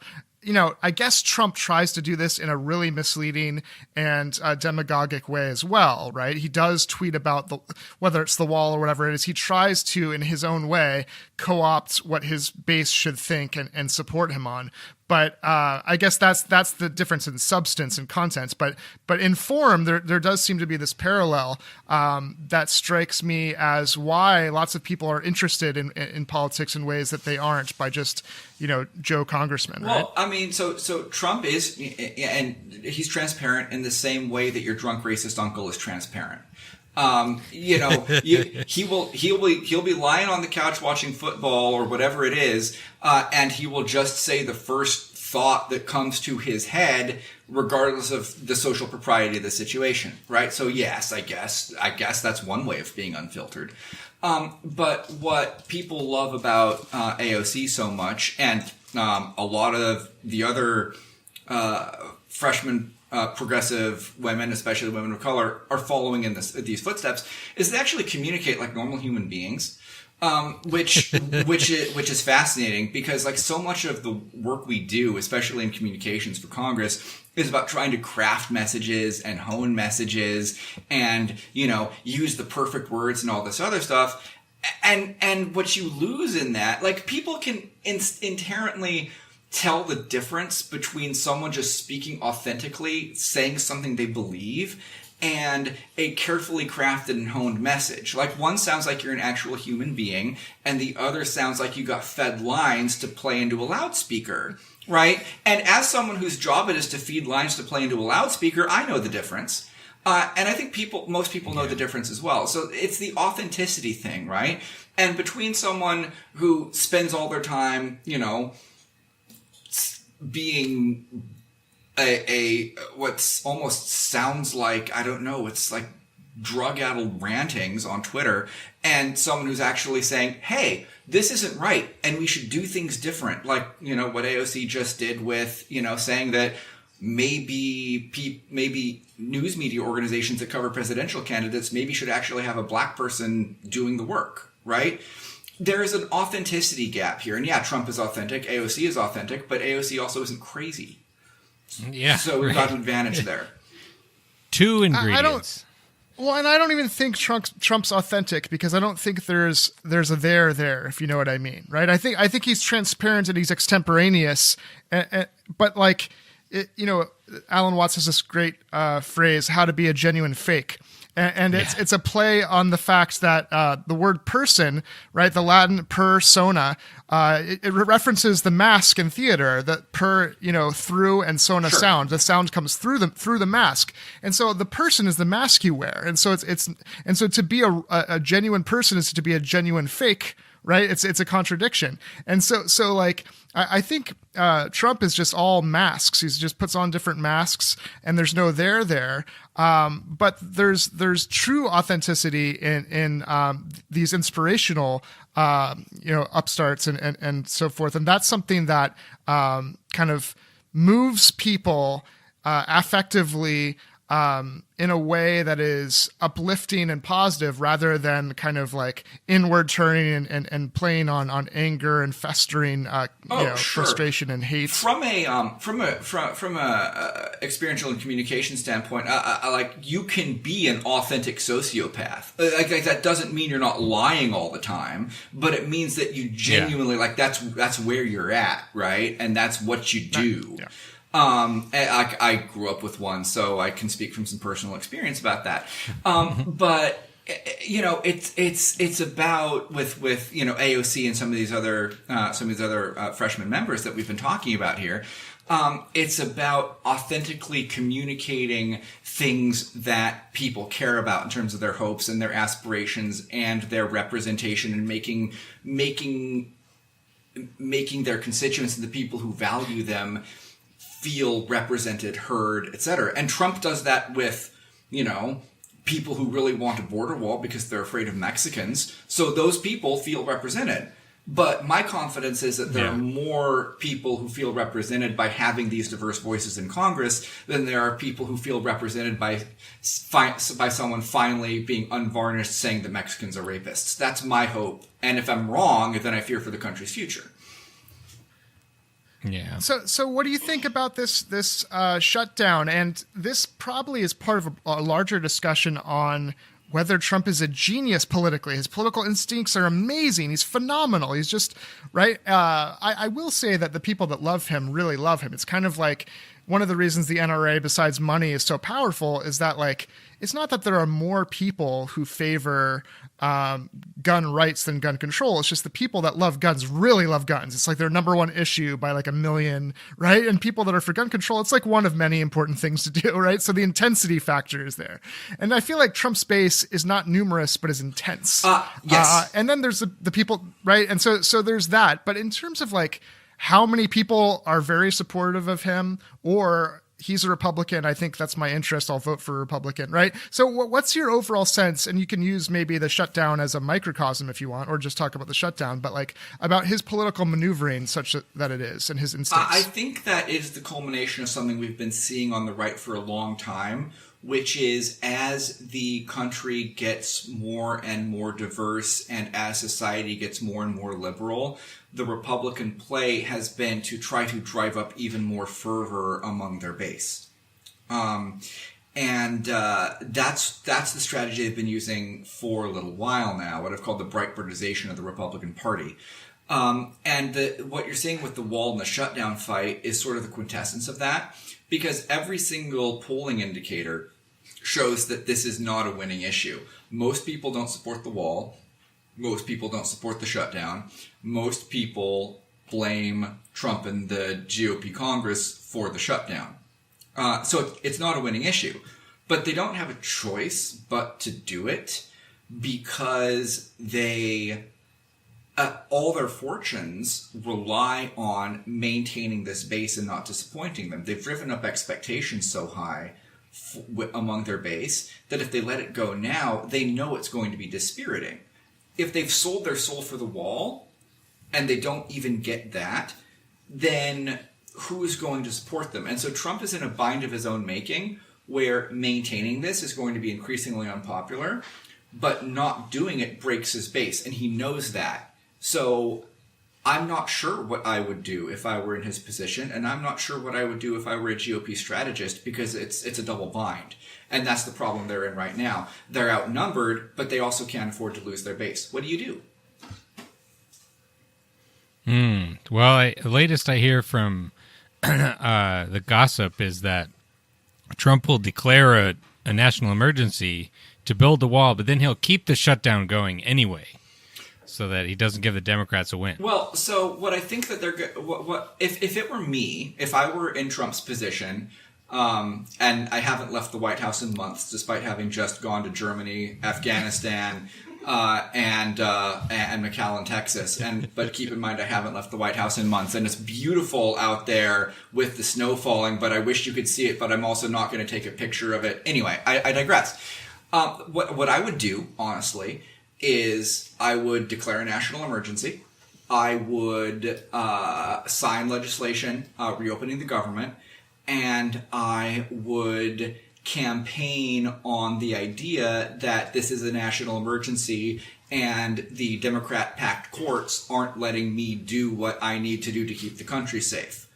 I guess Trump tries to do this in a really misleading and demagogic way as well, right? He does tweet about whether it's the wall or whatever it is. He tries to, in his own way, co-opt what his base should think and support him on. But I guess that's the difference in substance and content. But in form, there does seem to be this parallel that strikes me as why lots of people are interested in politics in ways that they aren't by just Joe Congressman. Right? Well, I mean, so Trump is, and he's transparent in the same way that your drunk racist uncle is transparent. He'll be lying on the couch watching football or whatever it is, and he will just say the first thought that comes to his head, regardless of the social propriety of the situation, right? So yes, I guess that's one way of being unfiltered. But what people love about AOC so much, and a lot of the other freshman progressive women, especially women of color, are following in these footsteps, is they actually communicate like normal human beings, which is fascinating, because like so much of the work we do, especially in communications for Congress, is about trying to craft messages and hone messages and use the perfect words and all this other stuff, and what you lose in that, like people can inherently tell the difference between someone just speaking authentically, saying something they believe, and a carefully crafted and honed message. Like one sounds like you're an actual human being, and the other sounds like you got fed lines to play into a loudspeaker, right? And as someone whose job it is to feed lines to play into a loudspeaker, I know the difference. And I think most people know the difference as well. So it's the authenticity thing, right? And between someone who spends all their time, being a what's almost sounds like, I don't know, it's like drug-addled rantings on Twitter, and someone who's actually saying, hey, this isn't right, and we should do things different. Like, what AOC just did with, saying that maybe news media organizations that cover presidential candidates maybe should actually have a black person doing the work, right? There's an authenticity gap here. And yeah, Trump is authentic, AOC is authentic, but AOC also isn't crazy. Yeah. So we've got an advantage there. Two ingredients. And I don't even think Trump's authentic, because I don't think there's a there, if you know what I mean, right? I think he's transparent and he's extemporaneous, but like, Alan Watts has this great phrase, how to be a genuine fake. And it's a play on the fact that the word person, right, the Latin persona, it references the mask in theater, that per, through, and sona sound. The sound comes through the mask. And so the person is the mask you wear. And so so to be a genuine person is to be a genuine fake, right? It's a contradiction. And so like, I think Trump is just all masks. He just puts on different masks, and there's no there. But there's true authenticity in these inspirational, upstarts and so forth. And that's something that kind of moves people affectively in a way that is uplifting and positive, rather than kind of like inward turning and playing on anger and festering, frustration and hate. From a experiential and communication standpoint, I like, you can be an authentic sociopath. Like that doesn't mean you're not lying all the time, but it means that you genuinely that's where you're at, right? And that's what you do. Yeah. I grew up with one, so I can speak from some personal experience about that. But it's about with AOC and some of these other freshman members that we've been talking about here. It's about authentically communicating things that people care about in terms of their hopes and their aspirations and their representation, and making their constituents and the people who value them feel represented, heard, etc. And Trump does that with, people who really want a border wall because they're afraid of Mexicans. So those people feel represented. But my confidence is that there are more people who feel represented by having these diverse voices in Congress than there are people who feel represented by someone finally being unvarnished saying that Mexicans are rapists. That's my hope. And if I'm wrong, then I fear for the country's future. Yeah. So what do you think about this shutdown? And this probably is part of a larger discussion on whether Trump is a genius politically. His political instincts are amazing. He's phenomenal. He's just right. I will say that the people that love him really love him. It's kind of like one of the reasons the NRA, besides money, is so powerful is that, like, it's not that there are more people who favor gun rights than gun control. It's just the people that love guns really love guns. It's like their number one issue by like 1 million, right? And people that are for gun control, it's like one of many important things to do, right? So the intensity factor is there. And I feel like Trump's base is not numerous, but is intense. Yes. And then there's the people, right? And so there's that. But in terms of like how many people are very supportive of him, or he's a Republican, I think that's my interest, I'll vote for Republican, right? So what's your overall sense? And you can use maybe the shutdown as a microcosm if you want, or just talk about the shutdown, but like about his political maneuvering such that it is and his instincts. I think that is the culmination of something we've been seeing on the right for a long time, which is as the country gets more and more diverse and as society gets more and more liberal, the Republican play has been to try to drive up even more fervor among their base. And that's the strategy they've been using for a little while now, what I've called the Breitbartization of the Republican Party. And what you're seeing with the wall and the shutdown fight is sort of the quintessence of that, because every single polling indicator shows that this is not a winning issue. Most people don't support the wall. Most people don't support the shutdown. Most people blame Trump and the GOP Congress for the shutdown. So it's not a winning issue. But they don't have a choice but to do it because they all their fortunes rely on maintaining this base and not disappointing them. They've driven up expectations so high among their base that if they let it go now, they know it's going to be dispiriting. If they've sold their soul for the wall and they don't even get that, then who's going to support them? And so Trump is in a bind of his own making where maintaining this is going to be increasingly unpopular, but not doing it breaks his base, and he knows that. So I'm not sure what I would do if I were in his position, and I'm not sure what I would do if I were a GOP strategist, because it's a double bind. And that's the problem they're in right now. They're outnumbered, but they also can't afford to lose their base. What do you do? Well, the latest I hear from the gossip is that Trump will declare a national emergency to build the wall, but then he'll keep the shutdown going anyway, so that he doesn't give the Democrats a win. Well, so what I think that what if it were me, if I were in Trump's position, and I haven't left the White House in months, despite having just gone to Germany, Afghanistan, and McAllen, Texas. But keep in mind, I haven't left the White House in months, and it's beautiful out there with the snow falling. But I wish you could see it. But I'm also not going to take a picture of it. Anyway, I digress. What I would do, honestly, is I would declare a national emergency. I would sign legislation reopening the government, and I would campaign on the idea that this is a national emergency and the Democrat-packed courts aren't letting me do what I need to do to keep the country safe.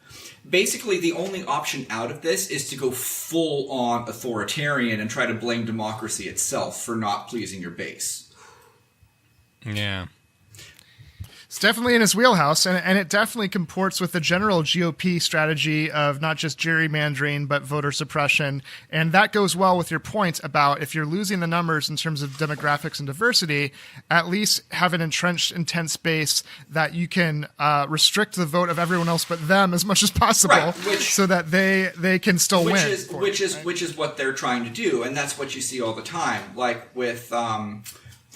Basically, the only option out of this is to go full-on authoritarian and try to blame democracy itself for not pleasing your base. Yeah. It's definitely in his wheelhouse, and it definitely comports with the general GOP strategy of not just gerrymandering, but voter suppression. And that goes well with your point about if you're losing the numbers in terms of demographics and diversity, at least have an entrenched, intense base that you can restrict the vote of everyone else but them as much as possible, right, so that they can still win. Which is what they're trying to do, and that's what you see all the time. Like with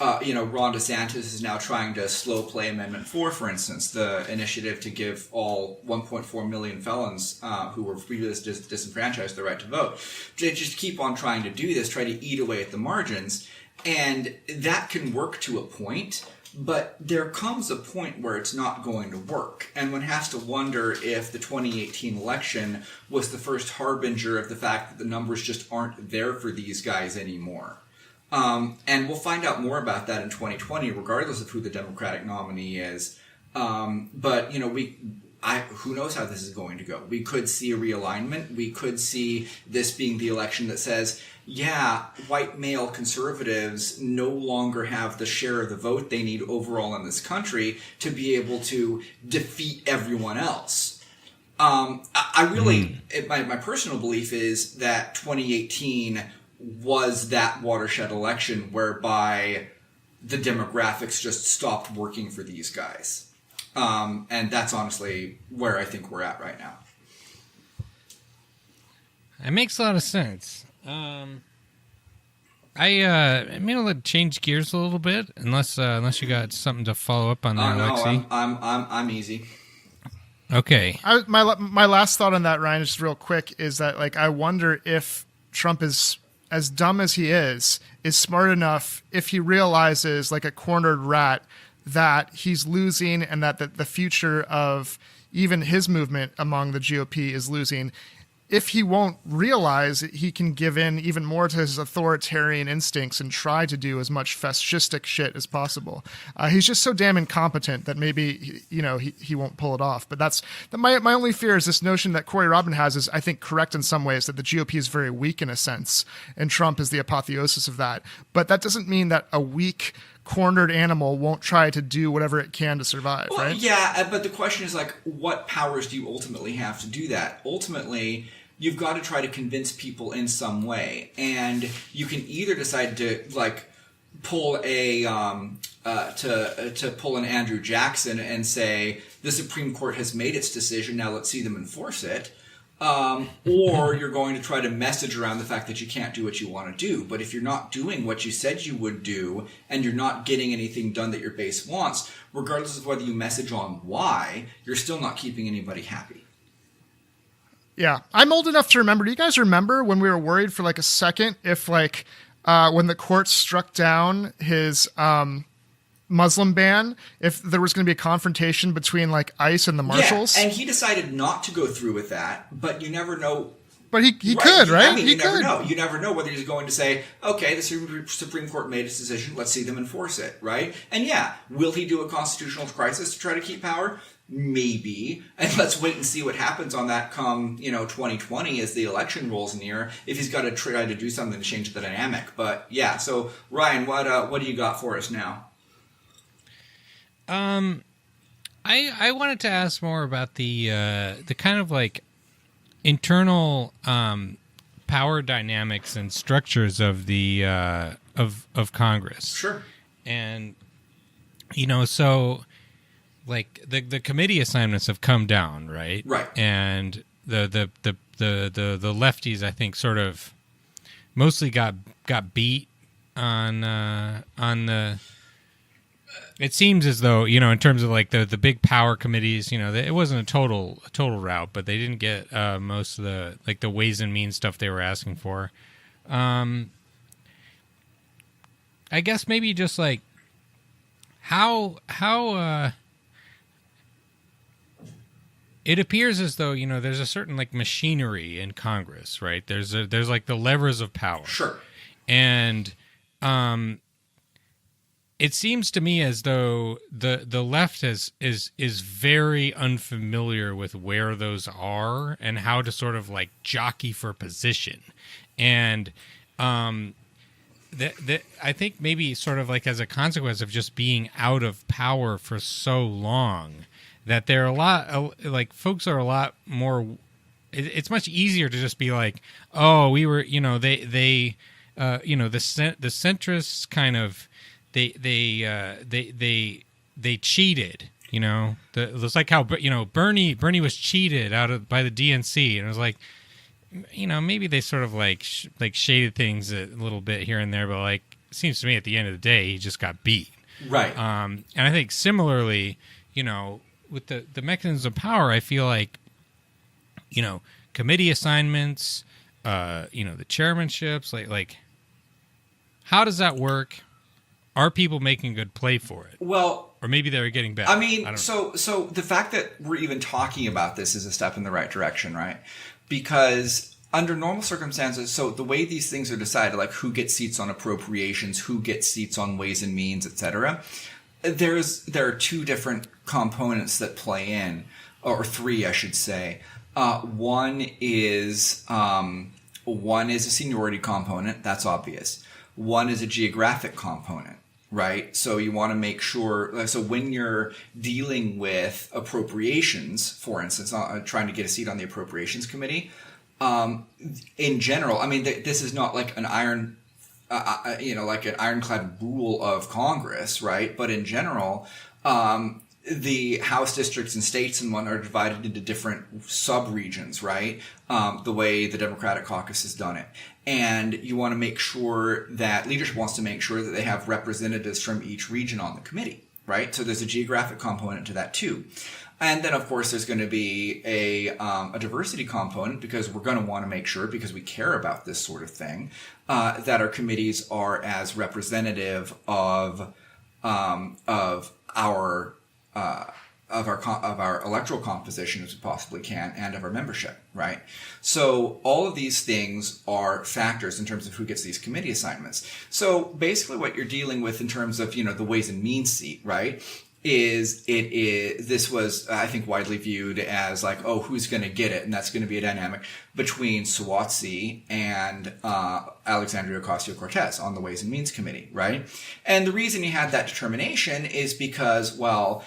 Ron DeSantis is now trying to slow play Amendment 4, for instance, the initiative to give all 1.4 million felons who were previously disenfranchised the right to vote. They just keep on trying to do this, try to eat away at the margins, and that can work to a point, but there comes a point where it's not going to work, and one has to wonder if the 2018 election was the first harbinger of the fact that the numbers just aren't there for these guys anymore. And we'll find out more about that in 2020, regardless of who the Democratic nominee is. But who knows how this is going to go? We could see a realignment. We could see this being the election that says, yeah, white male conservatives no longer have the share of the vote they need overall in this country to be able to defeat everyone else. I really, my personal belief is that 2018 was that watershed election whereby the demographics just stopped working for these guys. And that's honestly where I think we're at right now. It makes a lot of sense. I'm going to change gears a little bit, unless you got something to follow up on there, Alexi. I'm easy. Okay. My last thought on that, Ryan, just real quick, is that I wonder if Trump is, as dumb as he is smart enough, if he realizes, like a cornered rat, that he's losing and that the future of even his movement among the GOP is losing. If he won't realize he can give in even more to his authoritarian instincts and try to do as much fascistic shit as possible. He's just so damn incompetent that maybe, he won't pull it off. But my only fear is this notion that Corey Robin has is, I think, correct in some ways, that the GOP is very weak in a sense, and Trump is the apotheosis of that. But that doesn't mean that a weak, cornered animal won't try to do whatever it can to survive, right? Yeah, but the question is, what powers do you ultimately have to do that? Ultimately, you've got to try to convince people in some way, and you can either decide to pull to pull an Andrew Jackson and say the Supreme Court has made its decision, now let's see them enforce it, or you're going to try to message around the fact that you can't do what you want to do. But if you're not doing what you said you would do, and you're not getting anything done that your base wants, regardless of whether you message on why, you're still not keeping anybody happy. Yeah, I'm old enough to remember. Do you guys remember when we were worried for a second if when the court struck down his Muslim ban, if there was going to be a confrontation between ICE and the marshals? Yeah, and he decided not to go through with that, but you never know. But he could, right? I mean, you never know. You never know whether he's going to say, okay, the Supreme Court made its decision, let's see them enforce it, right? And yeah, will he do a constitutional crisis to try to keep power? Maybe. And let's wait and see what happens on that come, 2020 as the election rolls near, if he's got to try to do something to change the dynamic. But yeah, so Ryan, what do you got for us now? I wanted to ask more about the kind of internal power dynamics and structures of the of Congress. Sure. And so like the committee assignments have come down, right? Right. And the lefties, I think, sort of mostly got beat on the. It seems as though, in terms of like the big power committees, it wasn't a total rout, but they didn't get most of the like the ways and means stuff they were asking for. I guess maybe just like how it appears as though there's a certain like machinery in Congress, right? There's like the levers of power, sure, and it seems to me as though the left is very unfamiliar with where those are and how to sort of like jockey for position, and I think maybe sort of like as a consequence of just being out of power for so long, that there are a lot like folks are a lot more. It's much easier to just be like, oh, we were, the centrists kind of. They cheated, it's like how Bernie was cheated by the DNC, and it was like, maybe they sort of like shaded things a little bit here and there, but like it seems to me at the end of the day he just got beat, right? And I think similarly, with the mechanisms of power, I feel like committee assignments, the chairmanships, like how does that work? Are people making good play for it? Well, or maybe they're getting better. I mean, so the fact that we're even talking about this is a step in the right direction, right? Because under normal circumstances, so the way these things are decided, like who gets seats on appropriations, who gets seats on ways and means, etc., there are two different components that play in, or three, I should say. One is a seniority component. That's obvious. One is a geographic component, right? So you want to make sure, so when you're dealing with appropriations, for instance, trying to get a seat on the appropriations committee, in general, I mean, this is not like an like an ironclad rule of Congress, right? But in general, the House districts and states and one are divided into different sub-regions, right? The way the Democratic caucus has done it. And you want to make sure that leadership wants to make sure that they have representatives from each region on the committee, right? So there's a geographic component to that too. And then, of course, there's going to be a diversity component because we're going to want to make sure, because we care about this sort of thing, that our committees are as representative of our electoral composition as we possibly can, and of our membership, right? So all of these things are factors in terms of who gets these committee assignments. So basically what you're dealing with in terms of, the Ways and Means seat, right, this was, I think, widely viewed as like, oh, who's going to get it? And that's going to be a dynamic between Sawatsky and Alexandra Ocasio-Cortez on the Ways and Means Committee, right? And the reason you had that determination is because, well,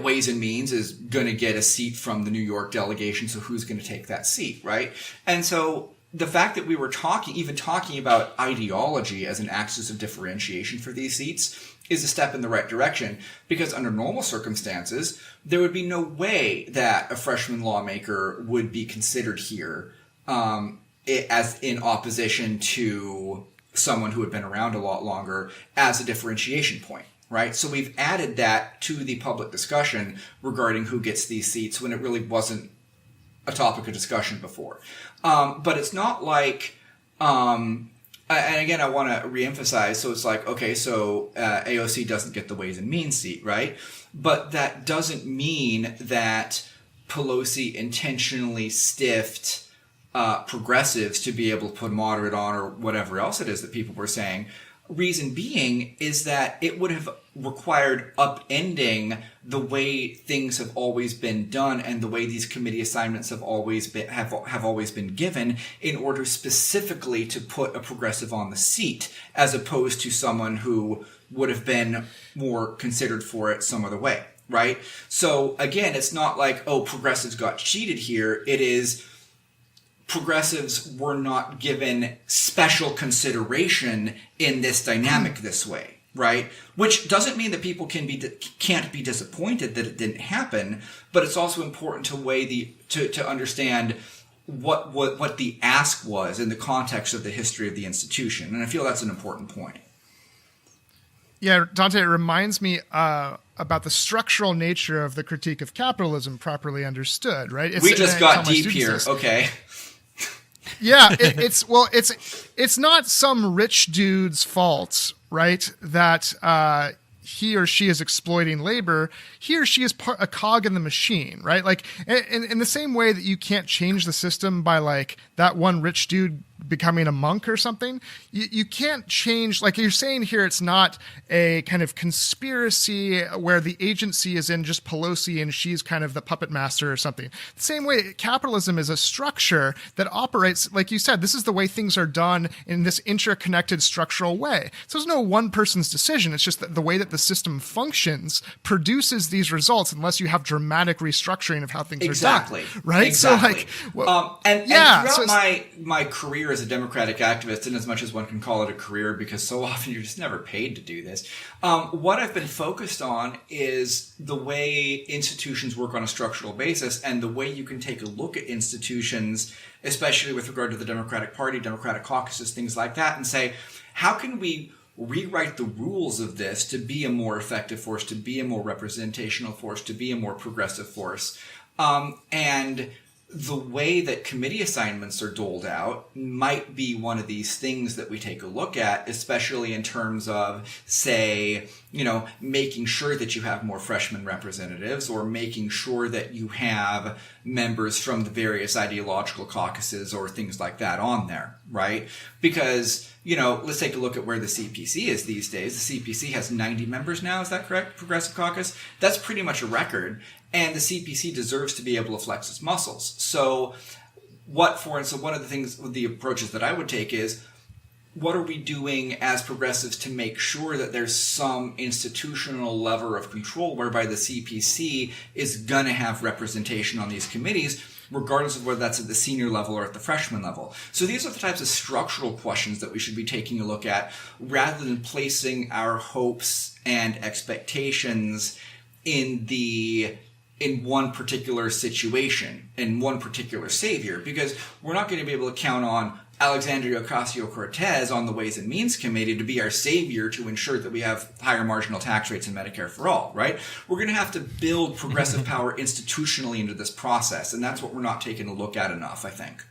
Ways and Means is going to get a seat from the New York delegation, so who's going to take that seat, right? And so the fact that we were talking about ideology as an axis of differentiation for these seats is a step in the right direction, because under normal circumstances, there would be no way that a freshman lawmaker would be considered here as in opposition to someone who had been around a lot longer as a differentiation point. Right? So we've added that to the public discussion regarding who gets these seats when it really wasn't a topic of discussion before. But it's not like, and again, I want to reemphasize, so it's like, okay, so AOC doesn't get the Ways and Means seat, right? But that doesn't mean that Pelosi intentionally stiffed progressives to be able to put moderate on, or whatever else it is that people were saying. Reason being is that it would have required upending the way things have always been done and the way these committee assignments have always been given, in order specifically to put a progressive on the seat, as opposed to someone who would have been more considered for it some other way, right? So again, it's not like, oh, progressives got cheated here. It is progressives were not given special consideration in this dynamic this way. Right, which doesn't mean that people can't be disappointed that it didn't happen, but it's also important to weigh to understand what the ask was in the context of the history of the institution, and I feel that's an important point. Yeah, Dante, it reminds me about the structural nature of the critique of capitalism, properly understood. Right? We just got deep here. Okay. Yeah, it's not some rich dude's fault, right? That he or she is exploiting labor. He or she is a cog in the machine, right? Like in the same way that you can't change the system by like that one rich dude becoming a monk or something. You can't change, like you're saying here, it's not a kind of conspiracy where the agency is in just Pelosi and she's kind of the puppet master or something. The same way capitalism is a structure that operates, like you said, this is the way things are done in this interconnected structural way. So there's no one person's decision. It's just that the way that the system functions produces these results unless you have dramatic restructuring of how things are done. Right? Exactly. So like, and throughout my career as a democratic activist, in as much as one can call it a career, because so often you're just never paid to do this, what I've been focused on is the way institutions work on a structural basis and the way you can take a look at institutions, especially with regard to the Democratic Party, Democratic caucuses, things like that, and say, how can we rewrite the rules of this to be a more effective force, to be a more representational force, to be a more progressive force? And the way that committee assignments are doled out might be one of these things that we take a look at, especially in terms of, say, making sure that you have more freshman representatives, or making sure that you have members from the various ideological caucuses or things like that on there, right? Because, let's take a look at where the CPC is these days. The CPC has 90 members now, is that correct? Progressive Caucus? That's pretty much a record. And the CPC deserves to be able to flex its muscles. So one of the things, the approaches that I would take is, what are we doing as progressives to make sure that there's some institutional lever of control whereby the CPC is going to have representation on these committees, regardless of whether that's at the senior level or at the freshman level? So these are the types of structural questions that we should be taking a look at, rather than placing our hopes and expectations in one particular situation, in one particular savior, because we're not going to be able to count on Alexandra Ocasio-Cortez on the Ways and Means Committee to be our savior to ensure that we have higher marginal tax rates and Medicare for all, right? We're going to have to build progressive power institutionally into this process, and that's what we're not taking a look at enough, I think.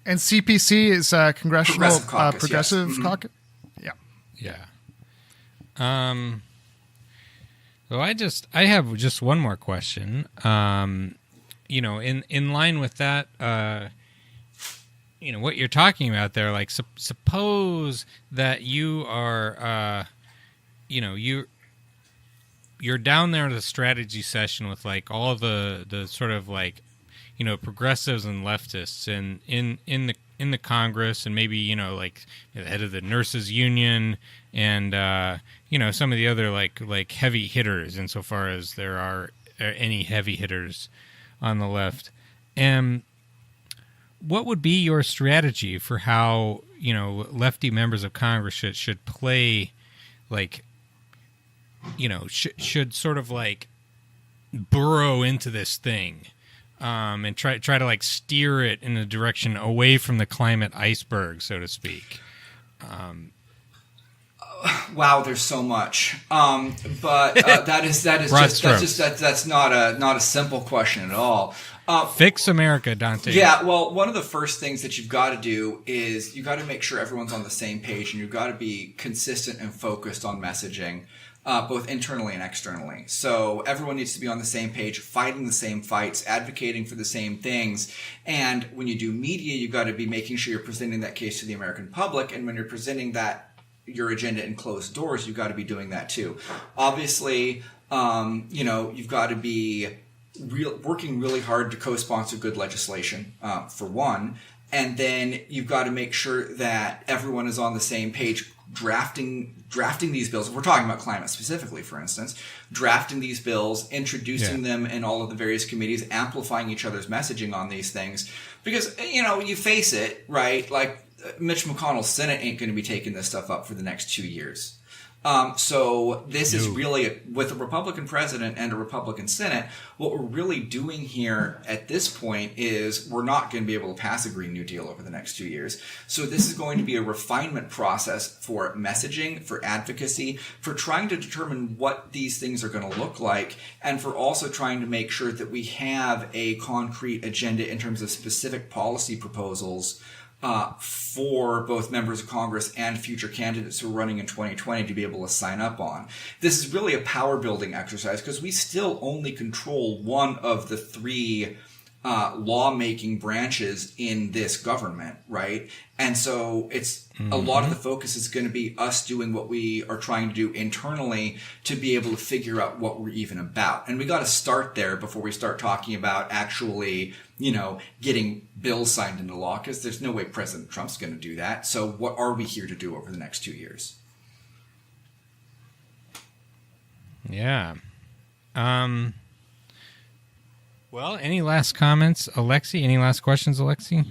And CPC is Congressional Progressive Caucus, Progressive yes. Caucus? Yeah. So I have just one more question. In line with that, what you're talking about there, like suppose that you are, you're down there at a strategy session with like all the sort of like, progressives and leftists and in the Congress, and maybe, like the head of the nurses union and, some of the other like heavy hitters, insofar as there are any heavy hitters on the left. And what would be your strategy for how, lefty members of Congress should play, like, should sort of like burrow into this thing? And try to like steer it in a direction away from the climate iceberg, so to speak. Wow, there's so much. But that's not a simple question at all. Fix America, Dante. Yeah, well, one of the first things that you've got to do is you got to make sure everyone's on the same page, and you've got to be consistent and focused on messaging. Both internally and externally. So everyone needs to be on the same page, fighting the same fights, advocating for the same things. And when you do media, you've got to be making sure you're presenting that case to the American public. And when you're presenting your agenda in closed doors, you've got to be doing that too. Obviously, you've got to be working really hard to co-sponsor good legislation, for one. And then you've got to make sure that everyone is on the same page drafting these bills. If we're talking about climate specifically, for instance, drafting these bills, introducing them in all of the various committees, amplifying each other's messaging on these things. Because, you face it, right? Like, Mitch McConnell's Senate ain't going to be taking this stuff up for the next 2 years. So this is really, with a Republican president and a Republican Senate, what we're really doing here at this point is we're not going to be able to pass a Green New Deal over the next 2 years. So this is going to be a refinement process for messaging, for advocacy, for trying to determine what these things are going to look like, and for also trying to make sure that we have a concrete agenda in terms of specific policy proposals for both members of Congress and future candidates who are running in 2020 to be able to sign up on. This is really a power building exercise because we still only control one of the three lawmaking branches in this government, right? And so it's a lot of the focus is going to be us doing what we are trying to do internally to be able to figure out what we're even about. And we got to start there before we start talking about actually, getting bills signed into law, because there's no way President Trump's going to do that. So what are we here to do over the next 2 years? Yeah. Well, any last comments, Alexi? Any last questions, Alexi?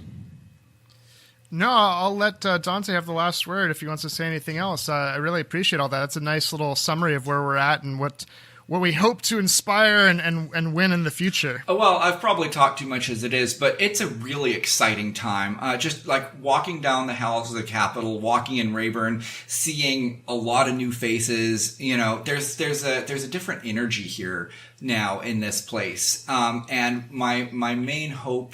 No, I'll let Dante have the last word if he wants to say anything else. I really appreciate all that. That's a nice little summary of where we're at and what we hope to inspire and win in the future. Oh, well, I've probably talked too much as it is, but it's a really exciting time. Just like walking down the halls of the Capitol, walking in Rayburn, seeing a lot of new faces. There's a different energy here now in this place. And my main hope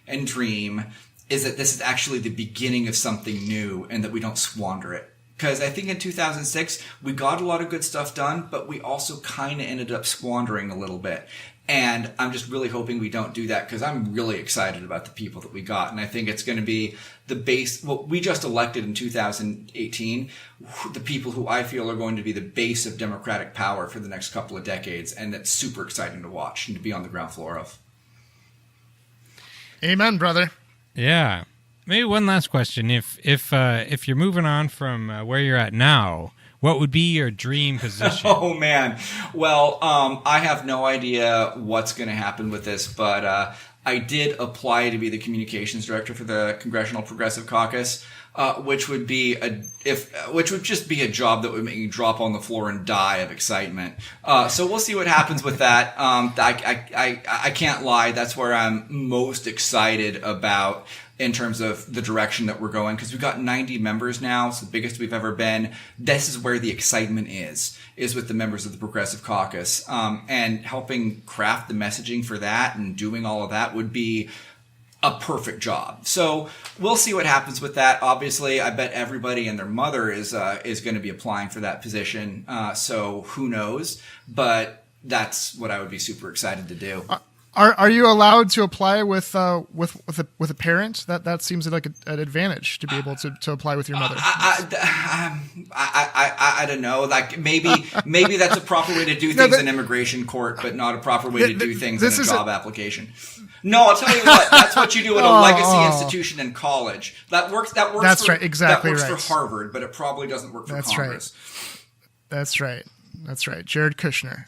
and dream is that this is actually the beginning of something new and that we don't squander it. Because I think in 2006, we got a lot of good stuff done, but we also kind of ended up squandering a little bit. And I'm just really hoping we don't do that, because I'm really excited about the people that we got. And I think it's going to be the base. Well, we just elected in 2018 the people who I feel are going to be the base of democratic power for the next couple of decades. And that's super exciting to watch and to be on the ground floor of. Amen, brother. Yeah. Maybe one last question. If you're moving on from where you're at now, what would be your dream position? Oh, man. Well, I have no idea what's going to happen with this, but I did apply to be the communications director for the Congressional Progressive Caucus, which would just be a job that would make me drop on the floor and die of excitement. So we'll see what happens with that. I can't lie. That's where I'm most excited about in terms of the direction that we're going, because we've got 90 members now. It's the biggest we've ever been. This is where the excitement is with the members of the Progressive Caucus. And helping craft the messaging for that and doing all of that would be a perfect job. So we'll see what happens with that. Obviously, I bet everybody and their mother is going to be applying for that position. So who knows? But that's what I would be super excited to do. Are you allowed to apply with a parent? That seems like an advantage to be able to apply with your mother. I don't know. Like maybe that's a proper way to do things in immigration court, but not a proper way to do things in a job application. No, I'll tell you what. That's what you do at a legacy institution in college. That works. That's right. Exactly right. That works for Harvard, but it probably doesn't work for Congress. That's right. That's right. Jared Kushner.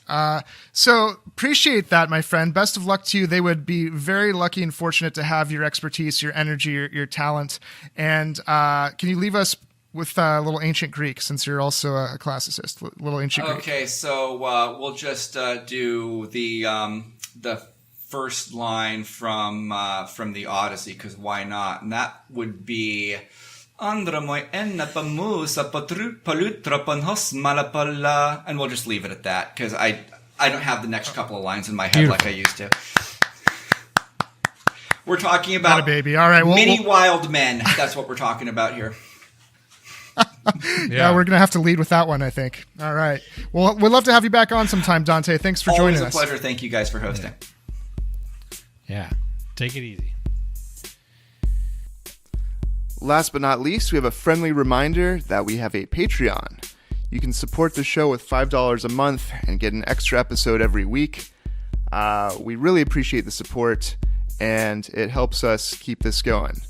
So appreciate that, my friend. Best of luck to you. They would be very lucky and fortunate to have your expertise, your energy, your talent. And can you leave us with a little ancient Greek, since you're also a classicist? Little ancient Greek. Okay, so we'll just do the first line from the Odyssey, because why not? And that would be... And we'll just leave it at that, because I don't have the next couple of lines in my head like I used to. We're talking about a baby. All right, many wild men. That's what we're talking about here. Yeah, we're going to have to lead with that one, I think. All right. Well, we'd love to have you back on sometime, Dante. Thanks for joining us. Always a pleasure. Thank you guys for hosting. Yeah. Take it easy. Last but not least, we have a friendly reminder that we have a Patreon. You can support the show with $5 a month and get an extra episode every week. We really appreciate the support, and it helps us keep this going.